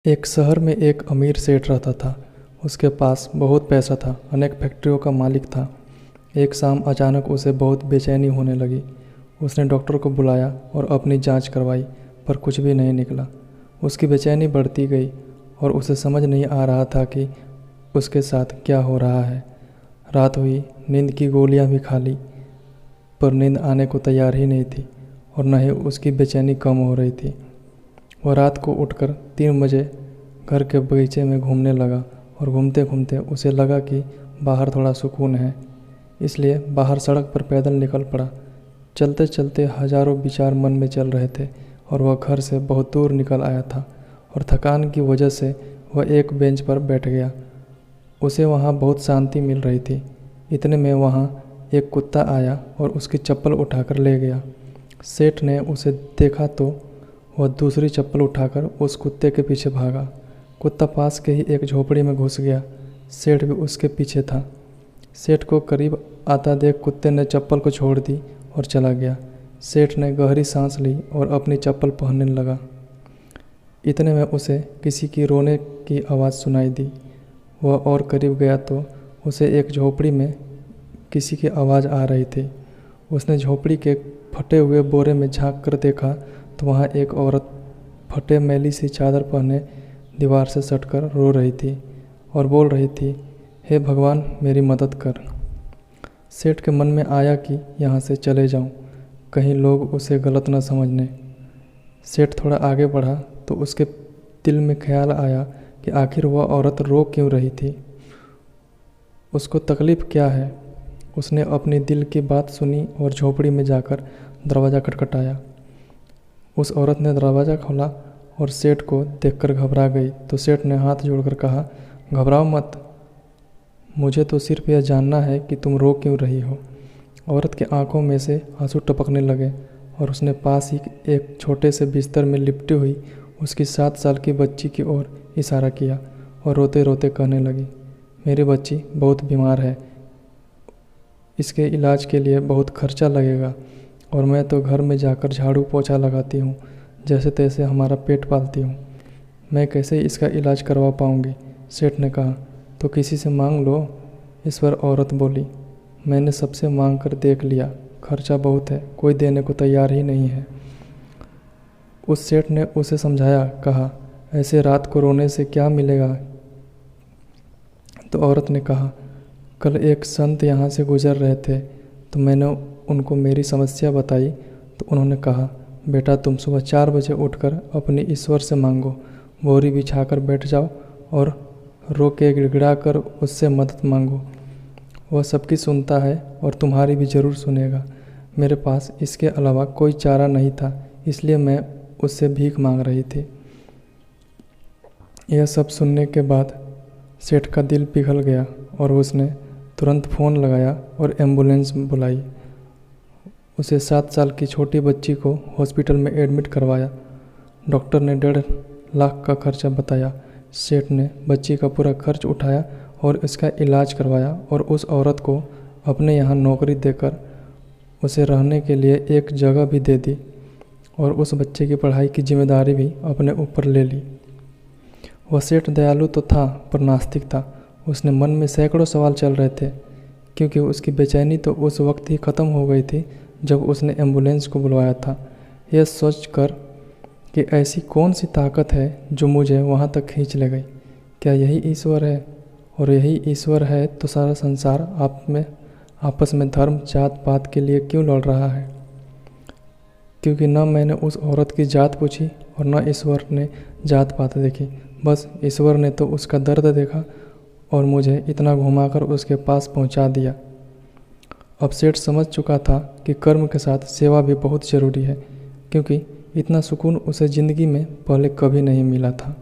एक शहर में एक अमीर सेठ रहता था। उसके पास बहुत पैसा था, अनेक फैक्ट्रियों का मालिक था। एक शाम अचानक उसे बहुत बेचैनी होने लगी। उसने डॉक्टर को बुलाया और अपनी जांच करवाई, पर कुछ भी नहीं निकला। उसकी बेचैनी बढ़ती गई और उसे समझ नहीं आ रहा था कि उसके साथ क्या हो रहा है। रात हुई, नींद की गोलियां भी खा ली, पर नींद आने को तैयार ही नहीं थी और न ही उसकी बेचैनी कम हो रही थी। वह रात को उठकर 3 बजे घर के बगीचे में घूमने लगा और घूमते घूमते उसे लगा कि बाहर थोड़ा सुकून है, इसलिए बाहर सड़क पर पैदल निकल पड़ा। चलते चलते हजारों विचार मन में चल रहे थे और वह घर से बहुत दूर निकल आया था और थकान की वजह से वह एक बेंच पर बैठ गया। उसे वहाँ बहुत शांति मिल रही थी। इतने में वहाँ एक कुत्ता आया और उसकी चप्पल उठाकर ले गया। सेठ ने उसे देखा तो वह दूसरी चप्पल उठाकर उस कुत्ते के पीछे भागा। कुत्ता पास के ही एक झोपड़ी में घुस गया। सेठ भी उसके पीछे था। सेठ को करीब आता देख कुत्ते ने चप्पल को छोड़ दी और चला गया। सेठ ने गहरी सांस ली और अपनी चप्पल पहनने लगा। इतने में उसे किसी की रोने की आवाज़ सुनाई दी। वह और करीब गया तो उसे एक झोपड़ी में किसी की आवाज़ आ रही थी। उसने झोपड़ी के फटे हुए बोरे में झांक कर देखा तो वहाँ एक औरत फटे मैली सी चादर पहने दीवार से सटकर रो रही थी और बोल रही थी, हे भगवान, मेरी मदद कर। सेठ के मन में आया कि यहाँ से चले जाऊँ, कहीं लोग उसे गलत न समझने। सेठ थोड़ा आगे बढ़ा तो उसके दिल में ख्याल आया कि आखिर वह औरत रो क्यों रही थी, उसको तकलीफ़ क्या है। उसने अपनी दिल की बात सुनी और झोपड़ी में जाकर दरवाज़ा खटखटाया। उस औरत ने दरवाज़ा खोला और सेठ को देखकर घबरा गई तो सेठ ने हाथ जोड़कर कहा, घबराओ मत, मुझे तो सिर्फ यह जानना है कि तुम रो क्यों रही हो। औरत के आंखों में से आंसू टपकने लगे और उसने पास ही एक छोटे से बिस्तर में लिपटी हुई उसकी 7 साल की बच्ची की ओर इशारा किया और रोते रोते कहने लगी, मेरी बच्ची बहुत बीमार है, इसके इलाज के लिए बहुत खर्चा लगेगा और मैं तो घर में जाकर झाड़ू पोछा लगाती हूँ, जैसे तैसे हमारा पेट पालती हूँ, मैं कैसे इसका इलाज करवा पाऊँगी। सेठ ने कहा, तो किसी से मांग लो। इस पर औरत बोली, मैंने सबसे मांग कर देख लिया, खर्चा बहुत है, कोई देने को तैयार ही नहीं है। उस सेठ ने उसे समझाया, कहा, ऐसे रात को रोने से क्या मिलेगा। तो औरत ने कहा, कल एक संत यहाँ से गुजर रहे थे तो मैंने उनको मेरी समस्या बताई तो उन्होंने कहा, बेटा तुम सुबह 4 बजे उठकर अपनी ईश्वर से मांगो, बोरी बिछाकर बैठ जाओ और रो के गिड़गिड़ा कर उससे मदद मांगो, वह सबकी सुनता है और तुम्हारी भी ज़रूर सुनेगा। मेरे पास इसके अलावा कोई चारा नहीं था, इसलिए मैं उससे भीख मांग रही थी। यह सब सुनने के बाद सेठ का दिल पिघल गया और उसने तुरंत फ़ोन लगाया और एम्बुलेंस बुलाई। उसे 7 साल की छोटी बच्ची को हॉस्पिटल में एडमिट करवाया। डॉक्टर ने 1.5 लाख का खर्चा बताया। सेठ ने बच्ची का पूरा खर्च उठाया और इसका इलाज करवाया और उस औरत को अपने यहाँ नौकरी देकर उसे रहने के लिए एक जगह भी दे दी और उस बच्चे की पढ़ाई की जिम्मेदारी भी अपने ऊपर ले ली। वह सेठ दयालु तो था पर नास्तिक था। उसने मन में सैकड़ों सवाल चल रहे थे, क्योंकि उसकी बेचैनी तो उस वक्त ही ख़त्म हो गई थी जब उसने एम्बुलेंस को बुलवाया था। यह सोचकर कि ऐसी कौन सी ताकत है जो मुझे वहाँ तक खींच ले गई। क्या यही ईश्वर है? और यही ईश्वर है तो सारा संसार आपस में धर्म जात पात के लिए क्यों लड़ रहा है? क्योंकि न मैंने उस औरत की जात पूछी और न ईश्वर ने जात पात देखी, बस ईश्वर ने तो उसका दर्द देखा और मुझे इतना घुमाकर उसके पास पहुंचा दिया। अब सेठ समझ चुका था कि कर्म के साथ सेवा भी बहुत ज़रूरी है, क्योंकि इतना सुकून उसे ज़िंदगी में पहले कभी नहीं मिला था।